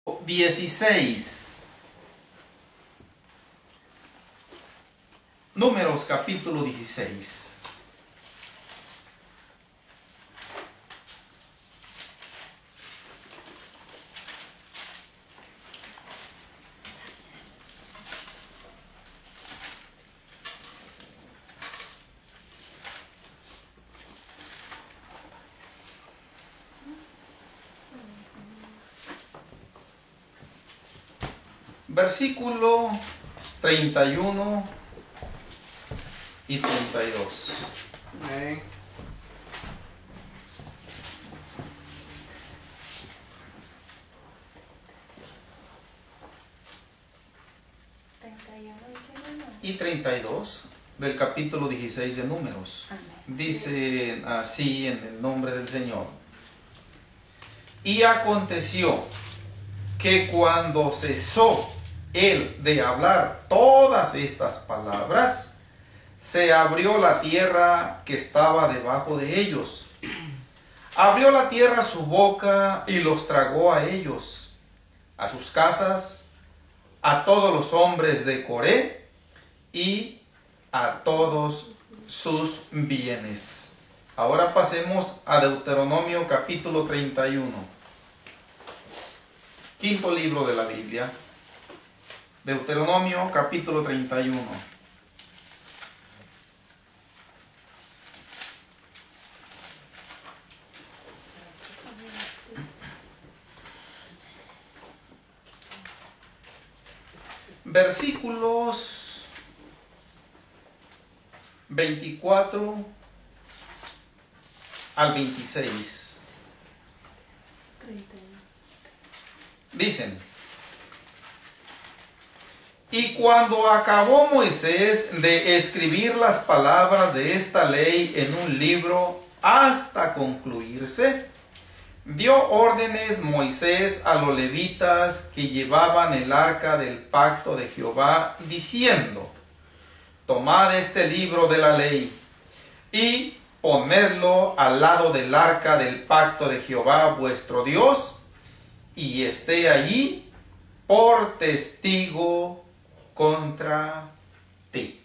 16. Números capítulo 16. Versículo 31 y 32. Amén. Y 32 del capítulo 16 de Números. Dice así en el nombre del Señor. Y aconteció que cuando cesó él de hablar todas estas palabras, se abrió la tierra que estaba debajo de ellos. Abrió la tierra su boca y los tragó a ellos, a sus casas, a todos los hombres de Coré y a todos sus bienes. Ahora pasemos a Deuteronomio capítulo 31. Quinto libro de la Biblia. Deuteronomio capítulo 31. Versículos 24 al 26. Dicen: y cuando acabó Moisés de escribir las palabras de esta ley en un libro hasta concluirse, dio órdenes Moisés a los levitas que llevaban el arca del pacto de Jehová, diciendo: tomad este libro de la ley y ponedlo al lado del arca del pacto de Jehová vuestro Dios, y esté allí por testigo contra ti.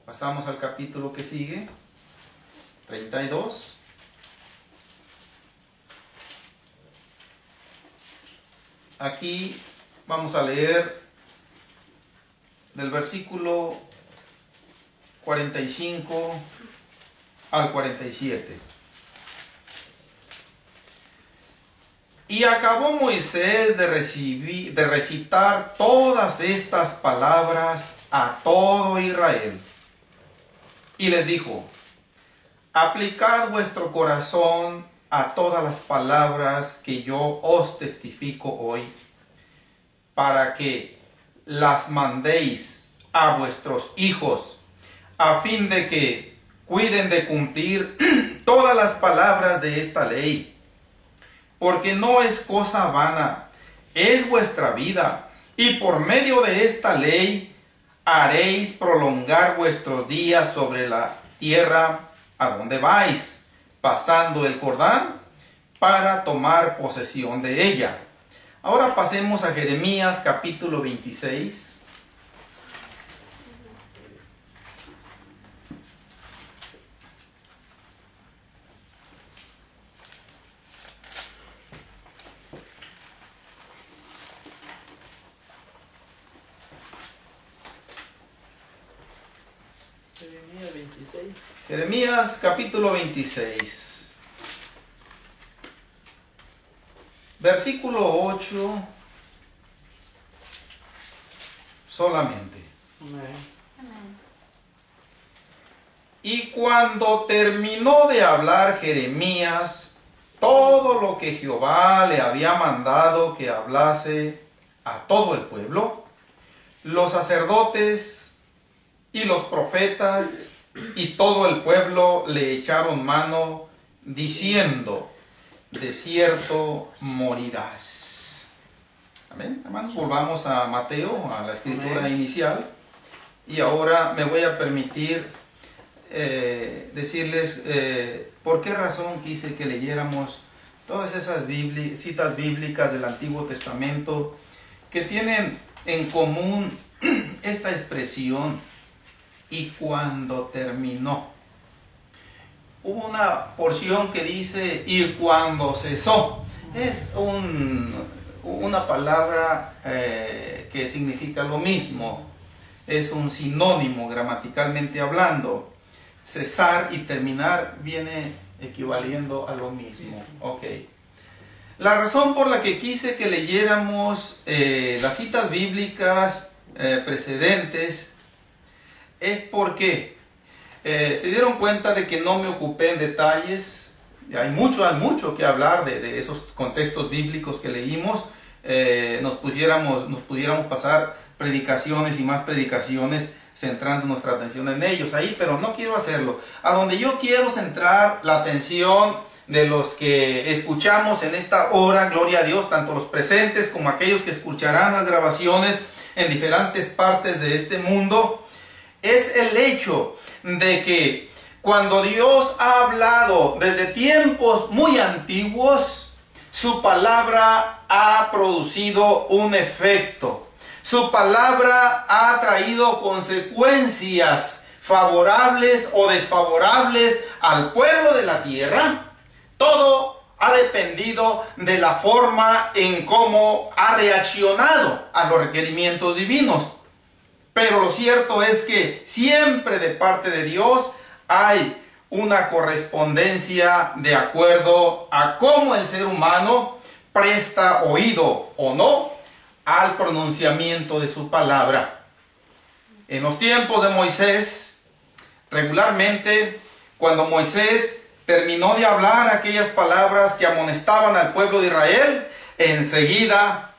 Pasamos al capítulo que sigue, 32. Aquí vamos a leer del versículo 45 al 47. Y acabó Moisés de recitar todas estas palabras a todo Israel. Y les dijo: aplicad vuestro corazón a todas las palabras que yo os testifico hoy, para que las mandéis a vuestros hijos, a fin de que cuiden de cumplir todas las palabras de esta ley. Porque no es cosa vana, es vuestra vida, y por medio de esta ley haréis prolongar vuestros días sobre la tierra a donde vais, pasando el Jordán para tomar posesión de ella. Ahora pasemos a Jeremías capítulo 26. Jeremías 26. Jeremías capítulo 26. Versículo 8 solamente. Amén. Y cuando terminó de hablar Jeremías todo lo que Jehová le había mandado que hablase a todo el pueblo, los sacerdotes y los profetas y todo el pueblo le echaron mano, diciendo: de cierto morirás. Amén. Hermanos, volvamos a Mateo, a la escritura Amén. inicial. Y ahora me voy a permitir decirles por qué razón quise que leyéramos todas esas citas bíblicas del Antiguo Testamento que tienen en común esta expresión, y cuando terminó. Hubo una porción que dice, y cuando cesó. Es una palabra que significa lo mismo. Es un sinónimo gramaticalmente hablando. Cesar y terminar viene equivaliendo a lo mismo. Ok. La razón por la que quise que leyéramos las citas bíblicas precedentes es porque se dieron cuenta de que no me ocupé en detalles. Hay mucho que hablar de esos contextos bíblicos que leímos. Nos pudiéramos pasar predicaciones y más predicaciones centrando nuestra atención en ellos ahí, pero no quiero hacerlo. A donde yo quiero centrar la atención de los que escuchamos en esta hora, gloria a Dios, tanto los presentes como aquellos que escucharán las grabaciones en diferentes partes de este mundo, es el hecho de que cuando Dios ha hablado desde tiempos muy antiguos, su palabra ha producido un efecto. Su palabra ha traído consecuencias favorables o desfavorables al pueblo de la tierra. Todo ha dependido de la forma en cómo ha reaccionado a los requerimientos divinos. Pero lo cierto es que siempre de parte de Dios hay una correspondencia de acuerdo a cómo el ser humano presta oído o no al pronunciamiento de su palabra. En los tiempos de Moisés, regularmente, cuando Moisés terminó de hablar aquellas palabras que amonestaban al pueblo de Israel, enseguida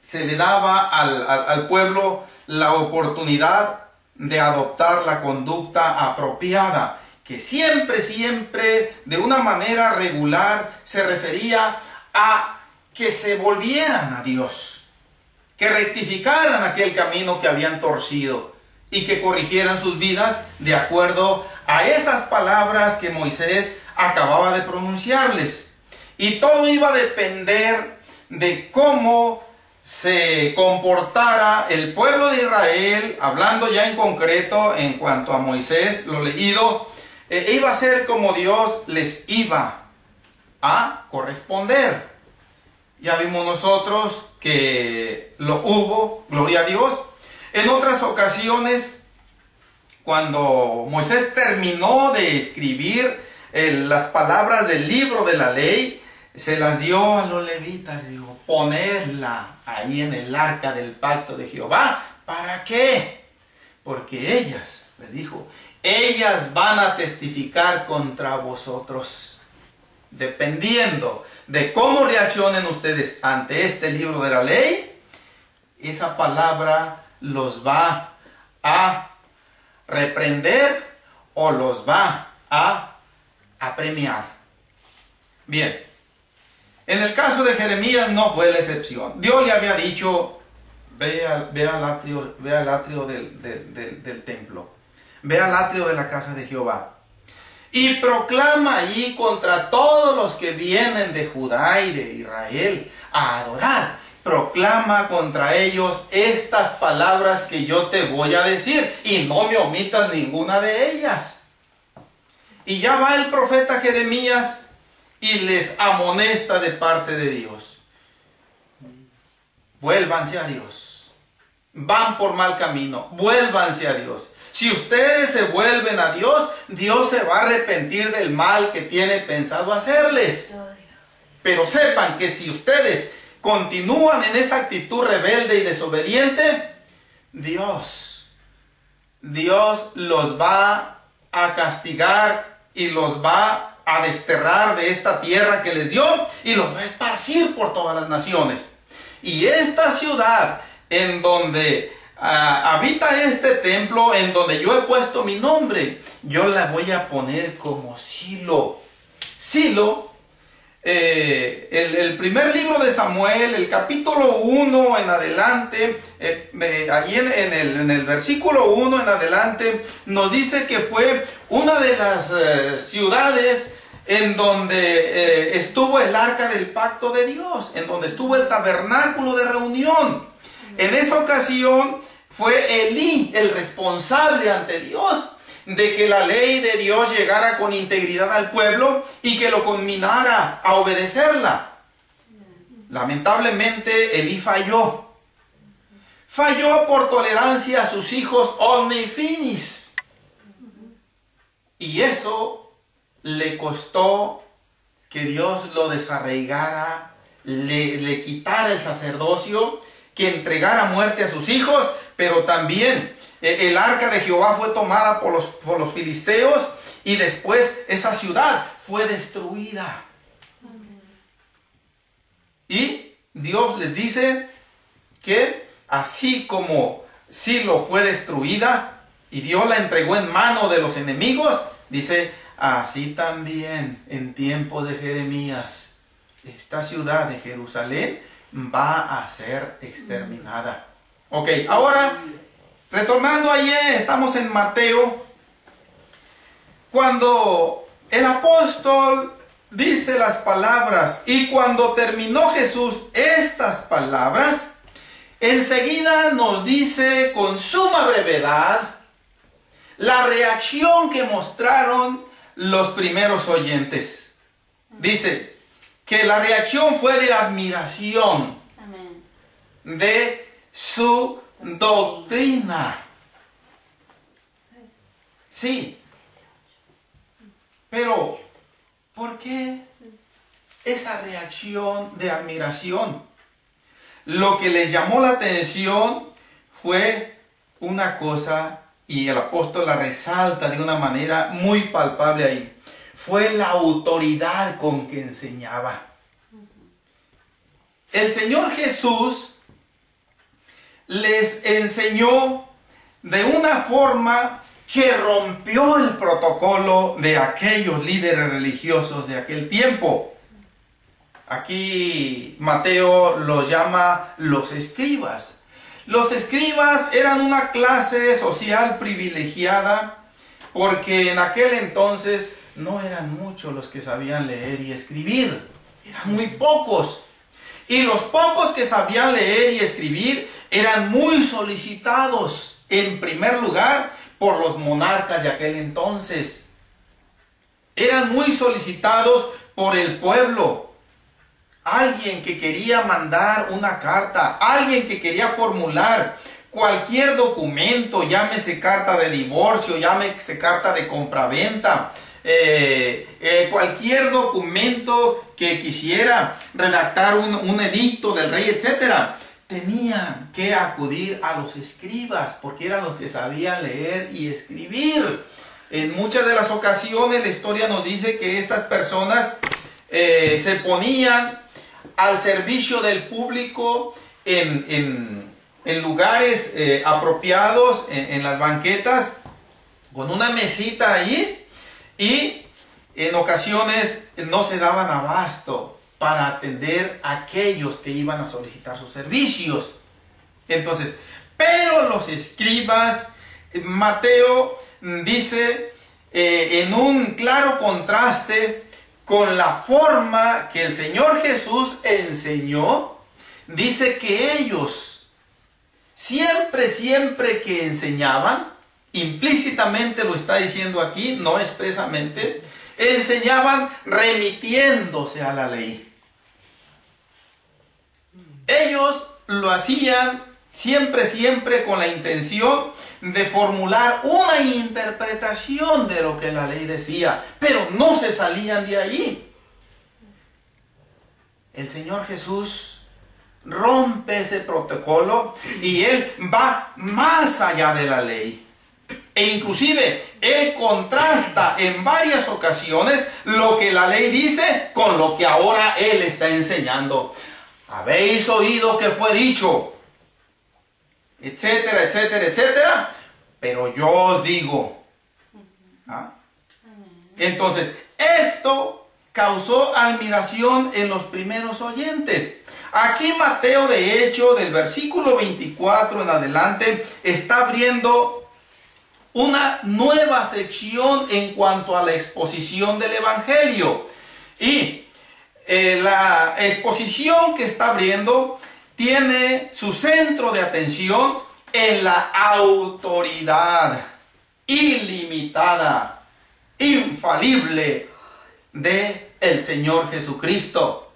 se le daba al pueblo la oportunidad de adoptar la conducta apropiada, que siempre, de una manera regular, se refería a que se volvieran a Dios, que rectificaran aquel camino que habían torcido y que corrigieran sus vidas de acuerdo a esas palabras que Moisés acababa de pronunciarles. Y todo iba a depender de cómo se comportara el pueblo de Israel, hablando ya en concreto en cuanto a Moisés, lo leído, iba a ser como Dios les iba a corresponder. Ya vimos nosotros que lo hubo, gloria a Dios. En otras ocasiones, cuando Moisés terminó de escribir las palabras del libro de la ley, se las dio a los levitas, le dijo, ponerla ahí en el arca del pacto de Jehová. ¿Para qué? Porque ellas, les dijo, ellas van a testificar contra vosotros. Dependiendo de cómo reaccionen ustedes ante este libro de la ley, esa palabra los va a reprender o los va a premiar. Bien, en el caso de Jeremías no fue la excepción. Dios le había dicho, ve al atrio del templo, ve al atrio de la casa de Jehová, y proclama allí contra todos los que vienen de Judá y de Israel a adorar. Proclama contra ellos estas palabras que yo te voy a decir, y no me omitas ninguna de ellas. Y ya va el profeta Jeremías y les amonesta de parte de Dios. Vuélvanse a Dios. Van por mal camino. Vuélvanse a Dios. Si ustedes se vuelven a Dios, Dios se va a arrepentir del mal que tiene pensado hacerles. Pero sepan que si ustedes continúan en esa actitud rebelde y desobediente, Dios los va a castigar y los va a desterrar de esta tierra que les dio y los va a esparcir por todas las naciones. Y esta ciudad en donde habita este templo, en donde yo he puesto mi nombre, yo la voy a poner como Silo. Silo, el primer libro de Samuel, el capítulo 1 en adelante, allí en el versículo 1 en adelante, nos dice que fue una de las ciudades en donde estuvo el arca del pacto de Dios, en donde estuvo el tabernáculo de reunión. En esa ocasión fue Elí el responsable ante Dios de que la ley de Dios llegara con integridad al pueblo y que lo conminara a obedecerla. Lamentablemente Elí falló. Falló por tolerancia a sus hijos Ofni y Finis. Y eso le costó que Dios lo desarraigara, le quitara el sacerdocio, que entregara muerte a sus hijos, pero también el arca de Jehová fue tomada por los filisteos y después esa ciudad fue destruida. Y Dios les dice que así como Silo fue destruida y Dios la entregó en mano de los enemigos, dice, así también en tiempos de Jeremías, esta ciudad de Jerusalén va a ser exterminada. Ok, ahora, retornando allí, estamos en Mateo, cuando el apóstol dice las palabras, y cuando terminó Jesús estas palabras, enseguida nos dice con suma brevedad la reacción que mostraron los primeros oyentes. Dice que la reacción fue de admiración. Amén. De su doctrina. Sí. Pero, ¿por qué esa reacción de admiración? Lo que les llamó la atención fue una cosa, y el apóstol la resalta de una manera muy palpable ahí. Fue la autoridad con que enseñaba. El Señor Jesús les enseñó de una forma que rompió el protocolo de aquellos líderes religiosos de aquel tiempo. Aquí Mateo los llama los escribas. Los escribas eran una clase social privilegiada porque en aquel entonces no eran muchos los que sabían leer y escribir. Eran muy pocos. Y los pocos que sabían leer y escribir eran muy solicitados, en primer lugar, por los monarcas de aquel entonces. Eran muy solicitados por el pueblo. Alguien que quería mandar una carta, alguien que quería formular cualquier documento, llámese carta de divorcio, llámese carta de compraventa, cualquier documento que quisiera redactar un edicto del rey, etcétera, tenían que acudir a los escribas porque eran los que sabían leer y escribir. En muchas de las ocasiones la historia nos dice que estas personas se ponían al servicio del público en lugares apropiados, en las banquetas, con una mesita ahí, y en ocasiones no se daban abasto para atender a aquellos que iban a solicitar sus servicios. Entonces, pero los escribas, Mateo dice en un claro contraste con la forma que el Señor Jesús enseñó, dice que ellos siempre que enseñaban, implícitamente lo está diciendo aquí, no expresamente, enseñaban remitiéndose a la ley. Ellos lo hacían siempre con la intención de formular una interpretación de lo que la ley decía, pero no se salían de allí. El Señor Jesús rompe ese protocolo y Él va más allá de la ley. E inclusive Él contrasta en varias ocasiones lo que la ley dice con lo que ahora Él está enseñando. Habéis oído que fue dicho, etcétera, etcétera, pero yo os digo. ¿Ah? Entonces, esto causó admiración en los primeros oyentes. Aquí Mateo, de hecho, del versículo 24 en adelante, está abriendo una nueva sección en cuanto a la exposición del Evangelio. Y la exposición que está abriendo tiene su centro de atención en la autoridad ilimitada, infalible de el Señor Jesucristo.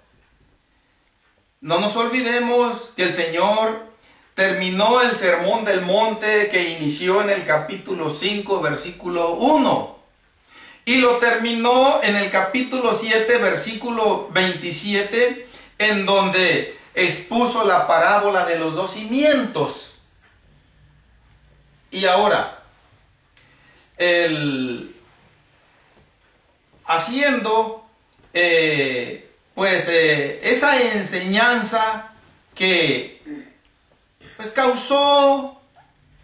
No nos olvidemos que el Señor terminó el sermón del monte que inició en el capítulo 5, versículo 1. Y lo terminó en el capítulo 7, versículo 27, en donde expuso la parábola de los 2 cimientos. Y ahora, haciendo esa enseñanza que pues causó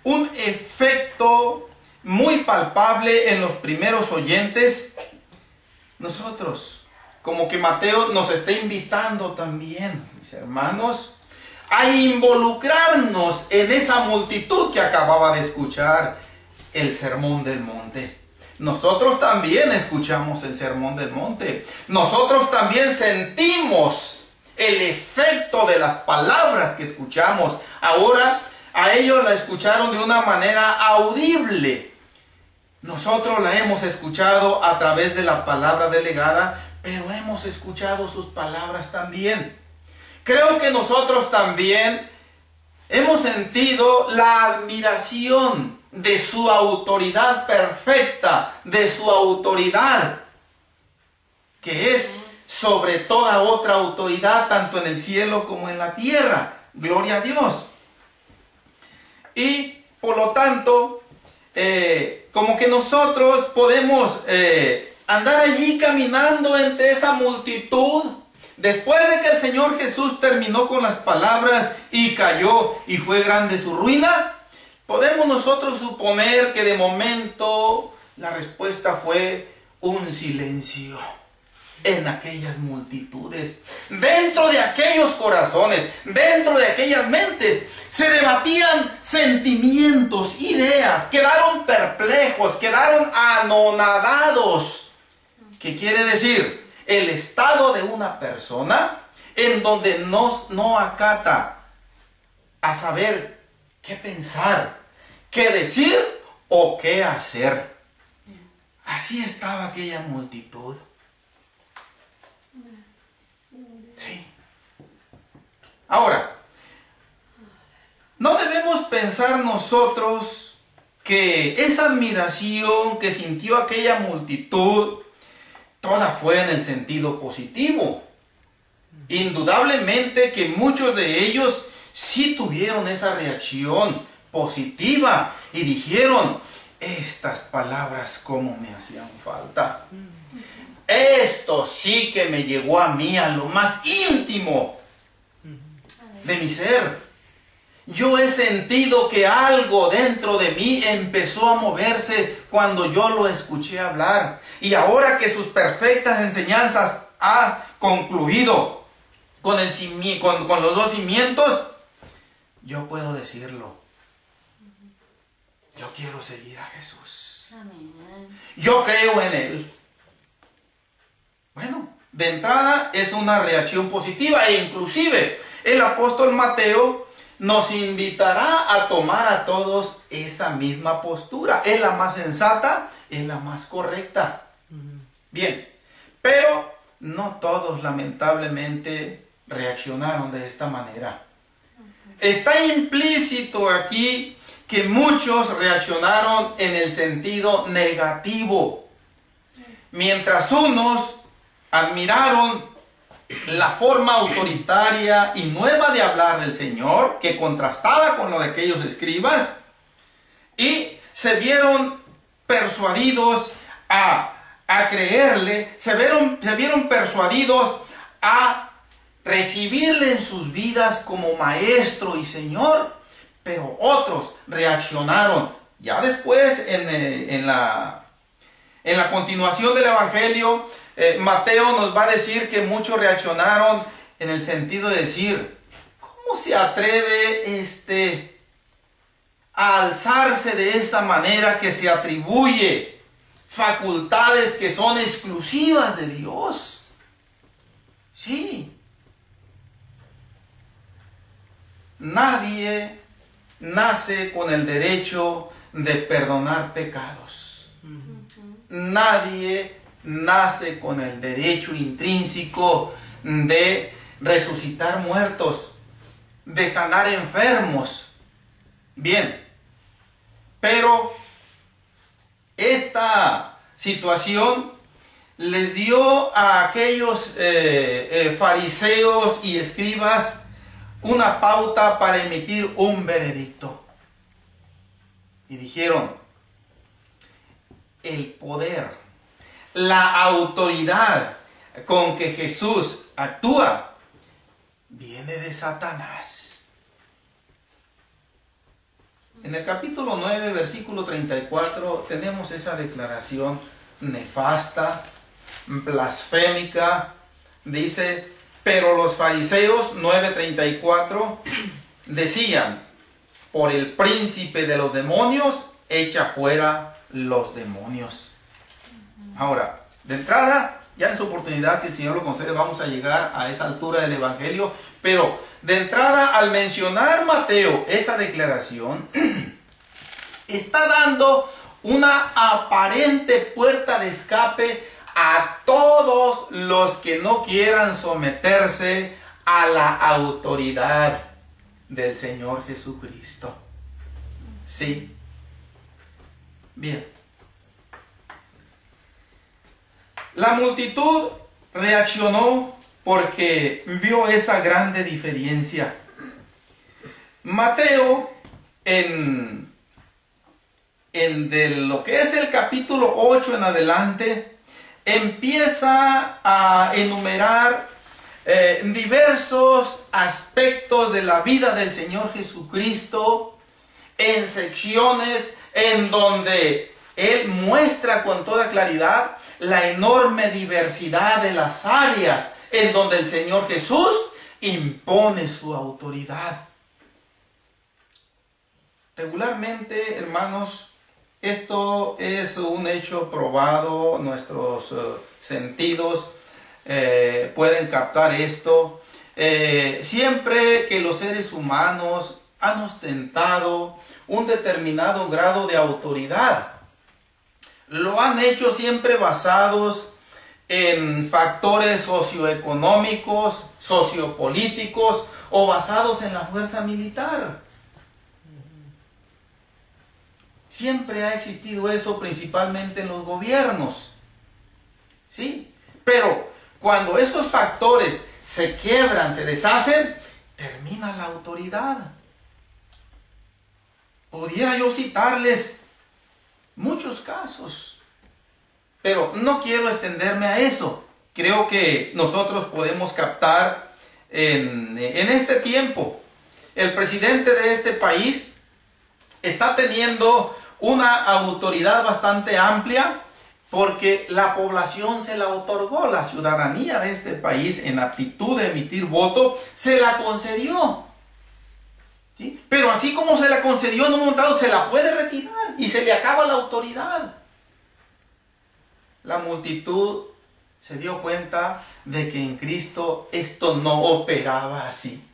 un efecto muy palpable en los primeros oyentes, nosotros, como que Mateo nos está invitando también, mis hermanos, a involucrarnos en esa multitud que acababa de escuchar el Sermón del Monte. Nosotros también escuchamos el Sermón del Monte. Nosotros también sentimos el efecto de las palabras que escuchamos. Ahora a ellos la escucharon de una manera audible. Nosotros la hemos escuchado a través de la palabra delegada, pero hemos escuchado sus palabras también. Creo que nosotros también hemos sentido la admiración de su autoridad perfecta, de su autoridad, que es sobre toda otra autoridad, tanto en el cielo como en la tierra. Gloria a Dios. Y por lo tanto, como que nosotros podemos andar allí caminando entre esa multitud. Después de que el Señor Jesús terminó con las palabras y cayó y fue grande su ruina, podemos nosotros suponer que de momento la respuesta fue un silencio en aquellas multitudes. Dentro de aquellos corazones, dentro de aquellas mentes, se debatían sentimientos, ideas, quedaron perplejos, quedaron anonadados. ¿Qué quiere decir? El estado de una persona en donde no acata a saber qué pensar, qué decir o qué hacer. Así estaba aquella multitud. Sí. Ahora, no debemos pensar nosotros que esa admiración que sintió aquella multitud toda fue en el sentido positivo. Indudablemente que muchos de ellos sí tuvieron esa reacción positiva y dijeron: estas palabras cómo me hacían falta. Esto sí que me llegó a mí, a lo más íntimo de mi ser. Yo he sentido que algo dentro de mí empezó a moverse cuando yo lo escuché hablar. Y ahora que sus perfectas enseñanzas han concluido con los 2 cimientos, yo puedo decirlo. Yo quiero seguir a Jesús. Yo creo en Él. Bueno, de entrada es una reacción positiva, e inclusive el apóstol Mateo nos invitará a tomar a todos esa misma postura. Es la más sensata, es la más correcta. Bien, pero no todos lamentablemente reaccionaron de esta manera. Está implícito aquí que muchos reaccionaron en el sentido negativo, mientras unos admiraron la forma autoritaria y nueva de hablar del Señor, que contrastaba con lo de aquellos escribas, y se vieron persuadidos a creerle, se vieron persuadidos a recibirle en sus vidas como maestro y Señor. Pero otros reaccionaron. Ya después, en la continuación del Evangelio, Mateo nos va a decir que muchos reaccionaron en el sentido de decir: ¿cómo se atreve a alzarse de esa manera que se atribuye facultades que son exclusivas de Dios. Sí. Nadie nace con el derecho de perdonar pecados. Nadie nace con el derecho intrínseco de resucitar muertos, de sanar enfermos. Bien, pero esta situación les dio a aquellos fariseos y escribas una pauta para emitir un veredicto. Y dijeron, el poder, la autoridad con que Jesús actúa viene de Satanás. En el capítulo 9, versículo 34, tenemos esa declaración nefasta, blasfémica. Dice, pero los fariseos, 9:34, decían, por el príncipe de los demonios, echa fuera los demonios. Ahora, de entrada, ya en su oportunidad, si el Señor lo concede, vamos a llegar a esa altura del Evangelio. Pero de entrada, al mencionar Mateo esa declaración, está dando una aparente puerta de escape a todos los que no quieran someterse a la autoridad del Señor Jesucristo. Sí. Bien. La multitud reaccionó porque vio esa grande diferencia. Mateo, en de lo que es el capítulo 8 en adelante, empieza a enumerar diversos aspectos de la vida del Señor Jesucristo en secciones en donde Él muestra con toda claridad la enorme diversidad de las áreas en donde el Señor Jesús impone su autoridad. Regularmente, hermanos, esto es un hecho probado, nuestros sentidos pueden captar esto. Siempre que los seres humanos han ostentado un determinado grado de autoridad, lo han hecho siempre basados en factores socioeconómicos, sociopolíticos o basados en la fuerza militar. Siempre ha existido eso, principalmente en los gobiernos. ¿Sí? Pero cuando estos factores se quiebran, se deshacen, termina la autoridad. Pudiera yo citarles muchos casos, pero no quiero extenderme a eso. Creo que nosotros podemos captar en este tiempo, el presidente de este país está teniendo una autoridad bastante amplia porque la población se la otorgó, la ciudadanía de este país en aptitud de emitir voto se la concedió. ¿Sí? Pero así como se la concedió, en un momento dado se la puede retirar y se le acaba la autoridad. La multitud se dio cuenta de que en Cristo esto no operaba así.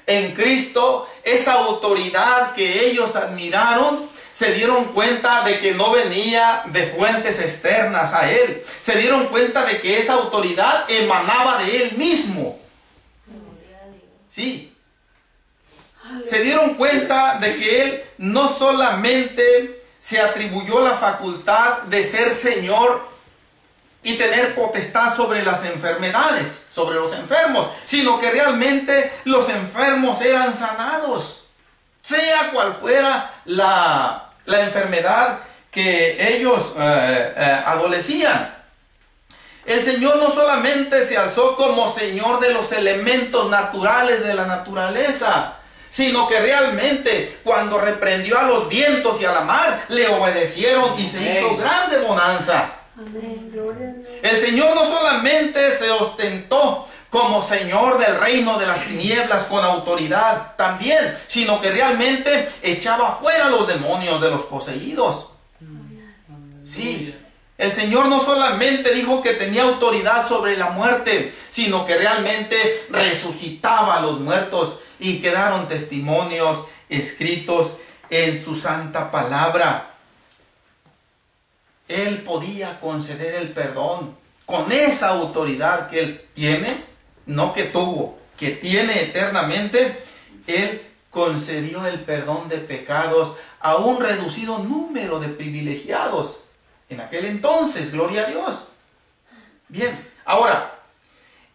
En Cristo, esa autoridad que ellos admiraron, se dieron cuenta de que no venía de fuentes externas a Él. Se dieron cuenta de que esa autoridad emanaba de Él mismo. Sí. Se dieron cuenta de que Él no solamente se atribuyó la facultad de ser Señor y tener potestad sobre las enfermedades, sobre los enfermos, sino que realmente los enfermos eran sanados, sea cual fuera la enfermedad que ellos adolecían. El Señor no solamente se alzó como Señor de los elementos naturales de la naturaleza, sino que realmente cuando reprendió a los vientos y a la mar, le obedecieron y se hizo grande bonanza. Amén. Gloria a Dios. El Señor no solamente se ostentó como señor del reino de las tinieblas con autoridad también, sino que realmente echaba fuera a los demonios de los poseídos. Sí, el Señor no solamente dijo que tenía autoridad sobre la muerte, sino que realmente resucitaba a los muertos y quedaron testimonios escritos en su santa palabra. Él podía conceder el perdón con esa autoridad que Él tiene, no que tuvo, que tiene eternamente. Él concedió el perdón de pecados a un reducido número de privilegiados en aquel entonces, gloria a Dios. Bien, ahora,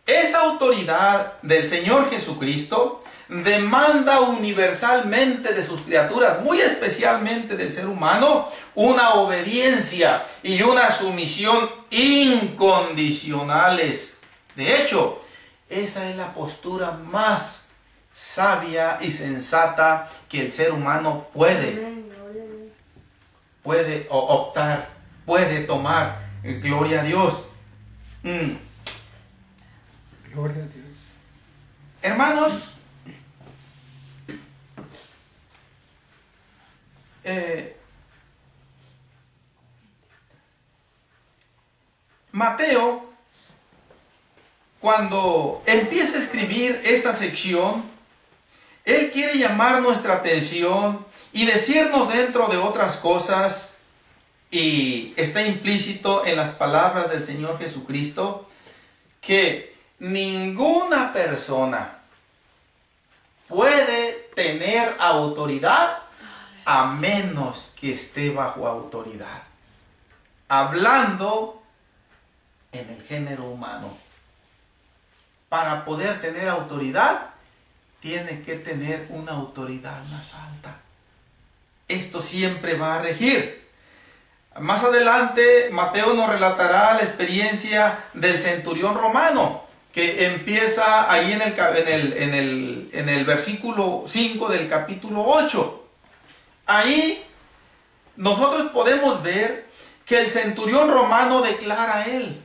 esa autoridad del Señor Jesucristo demanda universalmente de sus criaturas, muy especialmente del ser humano, una obediencia y una sumisión incondicionales. De hecho, esa es la postura más sabia y sensata que el ser humano puede optar, puede tomar. Gloria a Dios. Gloria a Dios. Hermanos, Mateo, cuando empieza a escribir esta sección, él quiere llamar nuestra atención y decirnos, dentro de otras cosas, y está implícito en las palabras del Señor Jesucristo, que ninguna persona puede tener autoridad a menos que esté bajo autoridad. Hablando en el género humano. Para poder tener autoridad, tiene que tener una autoridad más alta. Esto siempre va a regir. Más adelante, Mateo nos relatará la experiencia del centurión romano, que empieza ahí en el versículo 5 del capítulo 8. Ahí nosotros podemos ver que el centurión romano declara a él,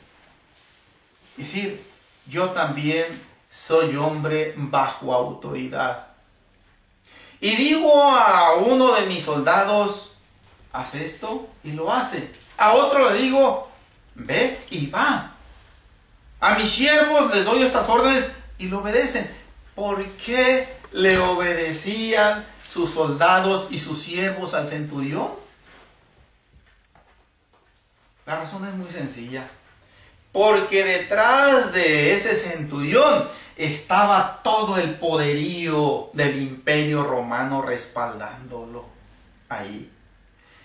es decir, yo también soy hombre bajo autoridad. Y digo a uno de mis soldados, haz esto, y lo hace. A otro le digo, ve y va. A mis siervos les doy estas órdenes y lo obedecen. ¿Por qué le obedecían sus soldados y sus siervos al centurión? La razón es muy sencilla. Porque detrás de ese centurión estaba todo el poderío del imperio romano respaldándolo ahí.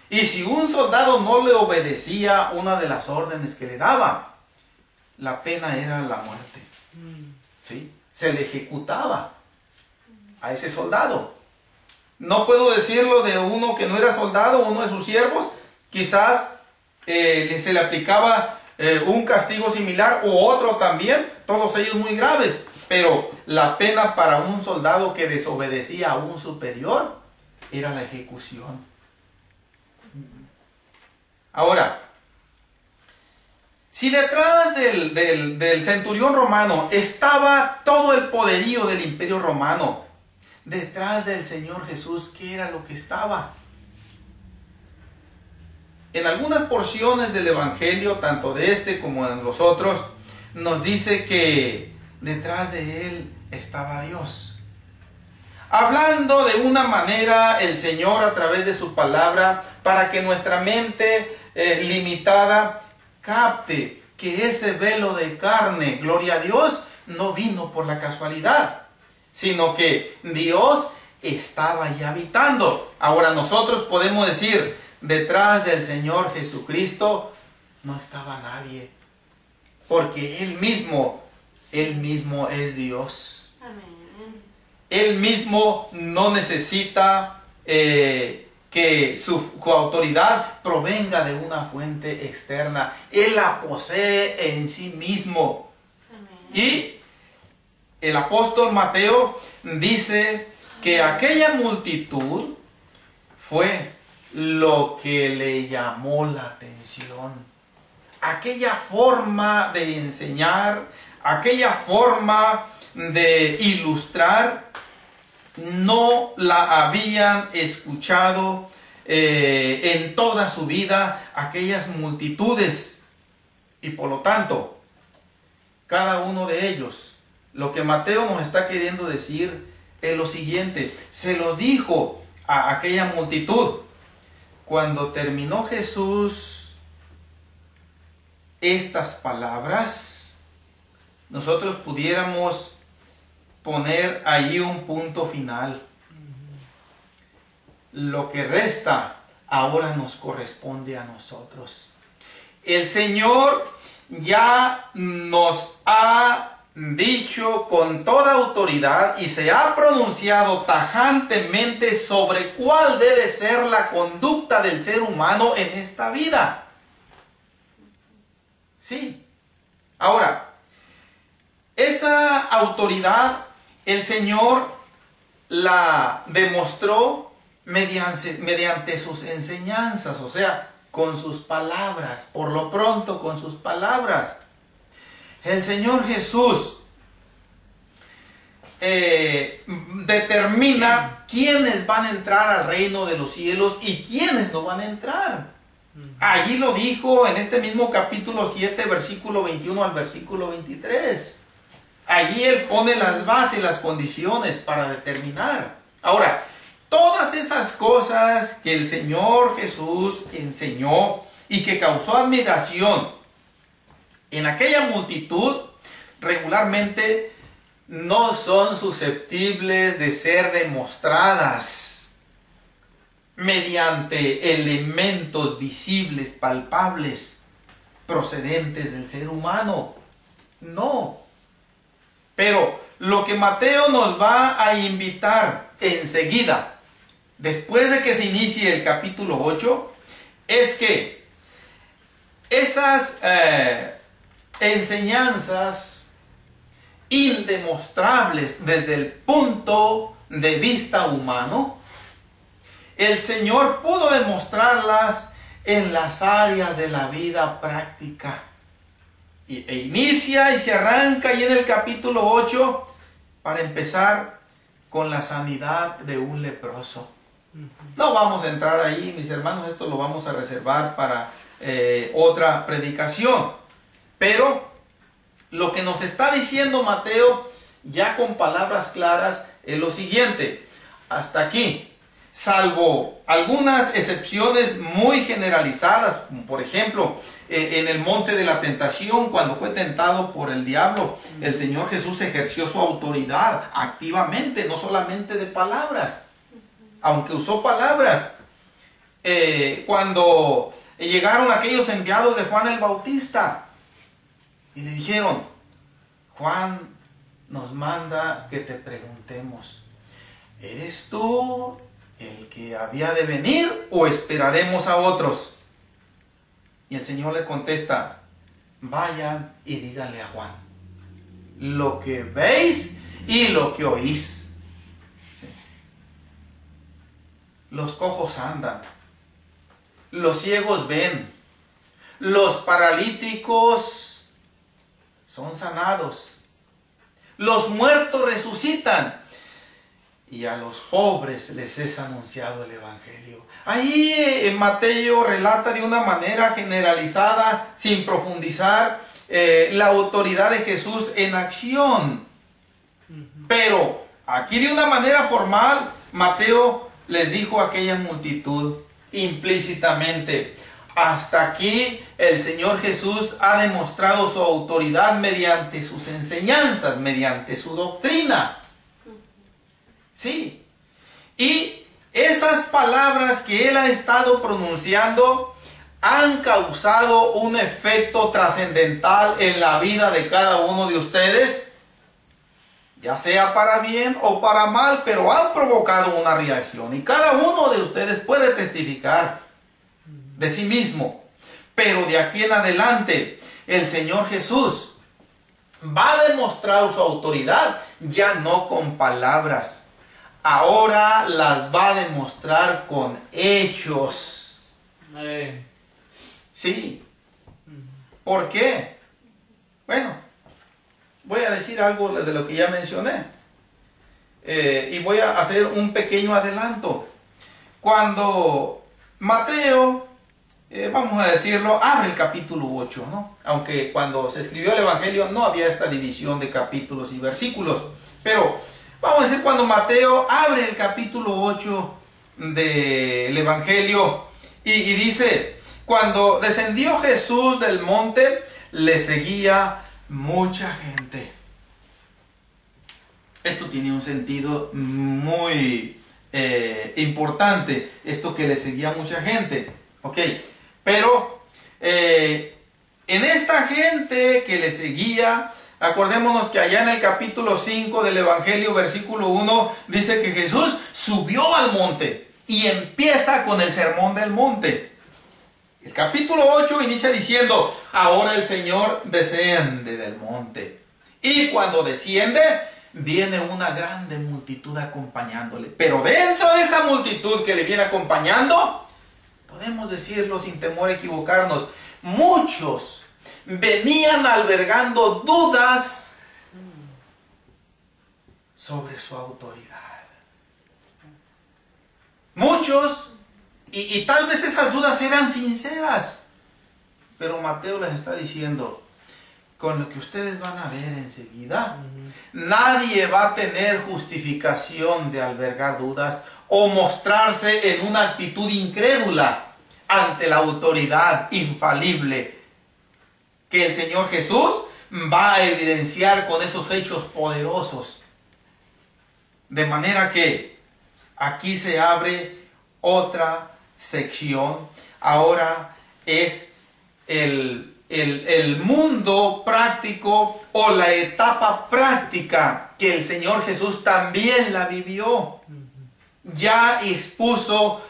Y si un soldado no le obedecía una de las órdenes que le daba, la pena era la muerte. ¿Sí? Se le ejecutaba a ese soldado. No puedo decirlo de uno que no era soldado, uno de sus siervos, quizás se le aplicaba un castigo similar u otro también, todos ellos muy graves, pero la pena para un soldado que desobedecía a un superior era la ejecución. Ahora, si detrás del centurión romano estaba todo el poderío del imperio romano, detrás del Señor Jesús, ¿qué era lo que estaba? En algunas porciones del Evangelio, tanto de este como en los otros, nos dice que detrás de él estaba Dios. Hablando de una manera el Señor a través de su palabra, para que nuestra mente limitada capte que ese velo de carne, gloria a Dios, no vino por la casualidad, sino que Dios estaba ahí habitando. Ahora nosotros podemos decir, detrás del Señor Jesucristo no estaba nadie, porque Él mismo es Dios. Amén. Él mismo no necesita que su autoridad provenga de una fuente externa. Él la posee en sí mismo. Amén. Y el apóstol Mateo dice que aquella multitud fue lo que le llamó la atención. Aquella forma de enseñar, aquella forma de ilustrar no la habían escuchado en toda su vida aquellas multitudes. Y por lo tanto, cada uno de ellos, lo que Mateo nos está queriendo decir es lo siguiente: se lo dijo a aquella multitud. Cuando terminó Jesús estas palabras, nosotros pudiéramos poner allí un punto final. Lo que resta ahora nos corresponde a nosotros. El Señor ya nos ha dicho con toda autoridad y se ha pronunciado tajantemente sobre cuál debe ser la conducta del ser humano en esta vida. Sí. Ahora, esa autoridad el Señor la demostró mediante sus enseñanzas, o sea, con sus palabras, por lo pronto con sus palabras. El Señor Jesús determina quiénes van a entrar al reino de los cielos y quiénes no van a entrar. Allí lo dijo en este mismo capítulo 7, versículo 21 al versículo 23. Allí Él pone las bases, las condiciones para determinar. Ahora, todas esas cosas que el Señor Jesús enseñó y que causó admiración en aquella multitud, regularmente no son susceptibles de ser demostradas mediante elementos visibles, palpables, procedentes del ser humano. No. Pero lo que Mateo nos va a invitar enseguida, después de que se inicie el capítulo 8, es que esas enseñanzas indemostrables desde el punto de vista humano, el Señor pudo demostrarlas en las áreas de la vida práctica. E inicia y se arranca ahí en el capítulo 8 para empezar con la sanidad de un leproso. No vamos a entrar ahí, mis hermanos, esto lo vamos a reservar para otra predicación. Pero lo que nos está diciendo Mateo, ya con palabras claras, es lo siguiente: hasta aquí, salvo algunas excepciones muy generalizadas, como por ejemplo, en el monte de la tentación, cuando fue tentado por el diablo, el Señor Jesús ejerció su autoridad activamente, no solamente de palabras, aunque usó palabras. Cuando llegaron aquellos enviados de Juan el Bautista y le dijeron: Juan nos manda que te preguntemos, ¿eres tú el que había de venir o esperaremos a otros? Y el Señor le contesta: vayan y díganle a Juan lo que veis y lo que oís. ¿Sí? Los cojos andan, los ciegos ven, los paralíticos son sanados, los muertos resucitan, y a los pobres les es anunciado el Evangelio. Ahí Mateo relata de una manera generalizada, sin profundizar, la autoridad de Jesús en acción. Pero aquí de una manera formal, Mateo les dijo a aquella multitud implícitamente: hasta aquí el Señor Jesús ha demostrado su autoridad mediante sus enseñanzas, mediante su doctrina. Sí, y esas palabras que Él ha estado pronunciando han causado un efecto trascendental en la vida de cada uno de ustedes, ya sea para bien o para mal, pero han provocado una reacción, y cada uno de ustedes puede testificar de sí mismo. Pero de aquí en adelante el Señor Jesús va a demostrar su autoridad ya no con palabras, ahora las va a demostrar con hechos. Sí. ¿Por qué? Bueno, voy a decir algo de lo que ya mencioné. Y voy a hacer un pequeño adelanto. Cuando Mateo, vamos a decirlo, abre el capítulo 8, ¿no? Aunque cuando se escribió el Evangelio no había esta división de capítulos y versículos. Pero vamos a decir, cuando Mateo abre el capítulo 8 del Evangelio y dice: cuando descendió Jesús del monte, le seguía mucha gente. Esto tiene un sentido muy importante, esto que le seguía mucha gente, ¿ok? Pero en esta gente que le seguía, acordémonos que allá en el capítulo 5 del Evangelio, versículo 1, dice que Jesús subió al monte y empieza con el sermón del monte. El capítulo 8 inicia diciendo: ahora el Señor desciende del monte. Y cuando desciende, viene una grande multitud acompañándole. Pero dentro de esa multitud que le viene acompañando, podemos decirlo sin temor a equivocarnos, muchos venían albergando dudas sobre su autoridad. Muchos, y tal vez esas dudas eran sinceras, pero Mateo les está diciendo: con lo que ustedes van a ver enseguida, nadie va a tener justificación de albergar dudas o mostrarse en una actitud incrédula ante la autoridad infalible que el Señor Jesús va a evidenciar con esos hechos poderosos. De manera que aquí se abre otra sección. Ahora es el mundo práctico o la etapa práctica que el Señor Jesús también la vivió. Ya expuso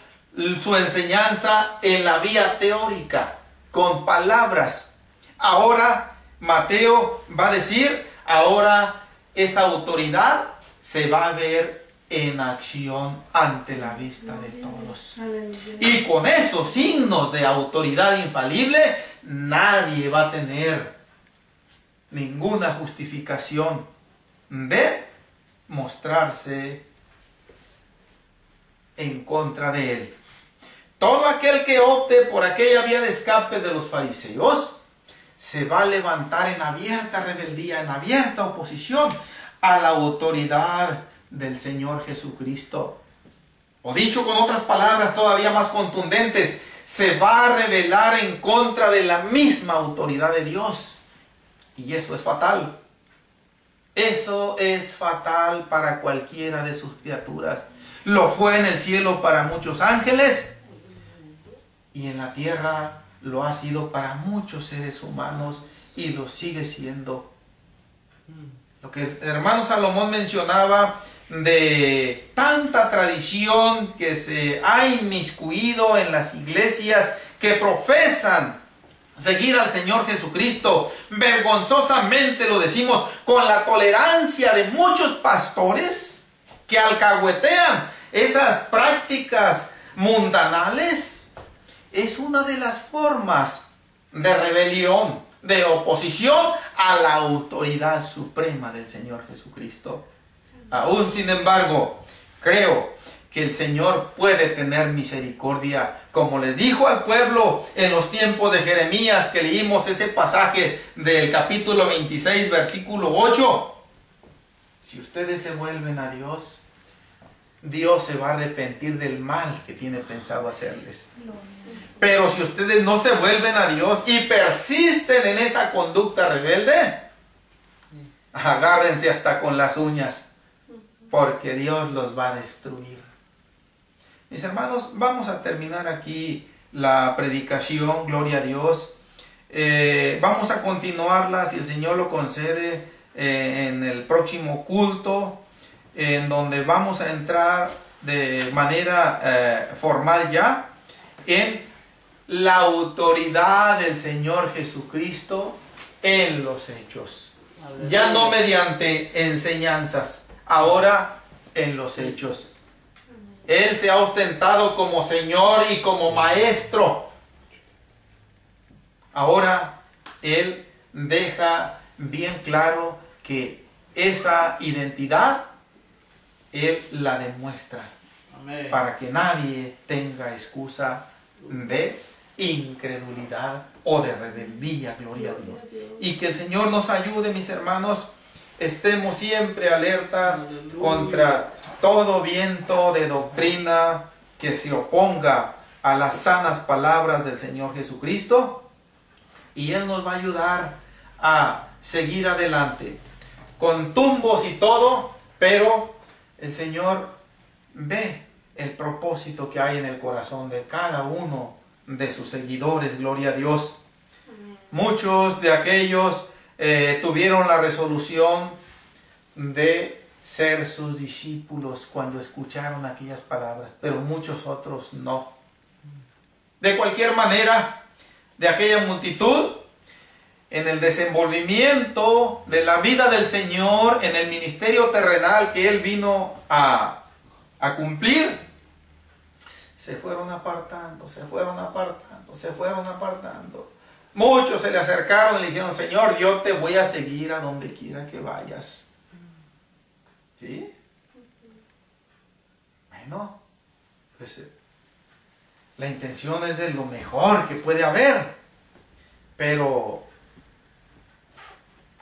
su enseñanza en la vía teórica, con palabras. Ahora Mateo va a decir: ahora esa autoridad se va a ver en acción ante la vista de todos. Y con esos signos de autoridad infalible, nadie va a tener ninguna justificación de mostrarse en contra de él. Todo aquel que opte por aquella vía de escape de los fariseos se va a levantar en abierta rebeldía, en abierta oposición a la autoridad del Señor Jesucristo. O dicho con otras palabras todavía más contundentes, se va a rebelar en contra de la misma autoridad de Dios. Y eso es fatal. Eso es fatal para cualquiera de sus criaturas. Lo fue en el cielo para muchos ángeles, y en la tierra lo ha sido para muchos seres humanos, y lo sigue siendo. Lo que el hermano Salomón mencionaba de tanta tradición que se ha inmiscuido en las iglesias que profesan seguir al Señor Jesucristo, vergonzosamente lo decimos, con la tolerancia de muchos pastores que alcahuetean esas prácticas mundanales, es una de las formas de rebelión, de oposición a la autoridad suprema del Señor Jesucristo. Aún sin embargo, creo que el Señor puede tener misericordia, como les dijo al pueblo en los tiempos de Jeremías, que leímos ese pasaje del capítulo 26, versículo 8. Si ustedes se vuelven a Dios, Dios se va a arrepentir del mal que tiene pensado hacerles. Pero si ustedes no se vuelven a Dios y persisten en esa conducta rebelde, agárrense hasta con las uñas, porque Dios los va a destruir. Mis hermanos, vamos a terminar aquí la predicación, gloria a Dios. Vamos a continuarla, si el Señor lo concede, en el próximo culto, en donde vamos a entrar de manera formal ya en la autoridad del Señor Jesucristo en los hechos. Ya no mediante enseñanzas, ahora en los hechos. Él se ha ostentado como Señor y como Maestro. Ahora Él deja bien claro que esa identidad Él la demuestra. Amén. Para que nadie tenga excusa de incredulidad o de rebeldía, gloria a Dios. Y que el Señor nos ayude, mis hermanos, estemos siempre alertas contra todo viento de doctrina que se oponga a las sanas palabras del Señor Jesucristo, y Él nos va a ayudar a seguir adelante con tumbos y todo, pero el Señor ve el propósito que hay en el corazón de cada uno de sus seguidores, gloria a Dios. Muchos de aquellos tuvieron la resolución de ser sus discípulos cuando escucharon aquellas palabras, pero muchos otros no. De cualquier manera, de aquella multitud, en el desenvolvimiento de la vida del Señor, en el ministerio terrenal que Él vino a cumplir, se fueron apartando, se fueron apartando, se fueron apartando. Muchos se le acercaron y le dijeron: Señor, yo te voy a seguir a donde quiera que vayas. ¿Sí? Bueno, pues la intención es de lo mejor que puede haber, pero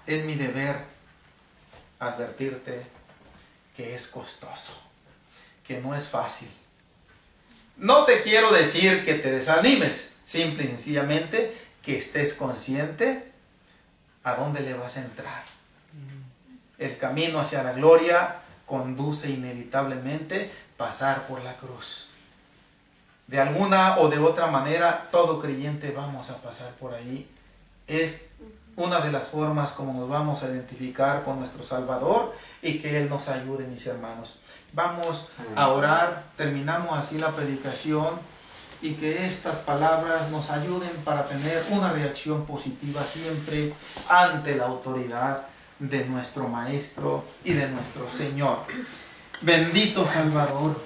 es mi deber advertirte que es costoso, que no es fácil. No te quiero decir que te desanimes, simple y sencillamente que estés consciente a dónde le vas a entrar. El camino hacia la gloria conduce inevitablemente pasar por la cruz. De alguna o de otra manera, todo creyente vamos a pasar por ahí. Es una de las formas como nos vamos a identificar con nuestro Salvador, y que Él nos ayude, mis hermanos. Vamos a orar, terminamos así la predicación, y que estas palabras nos ayuden para tener una reacción positiva siempre ante la autoridad de nuestro Maestro y de nuestro Señor. Bendito Salvador,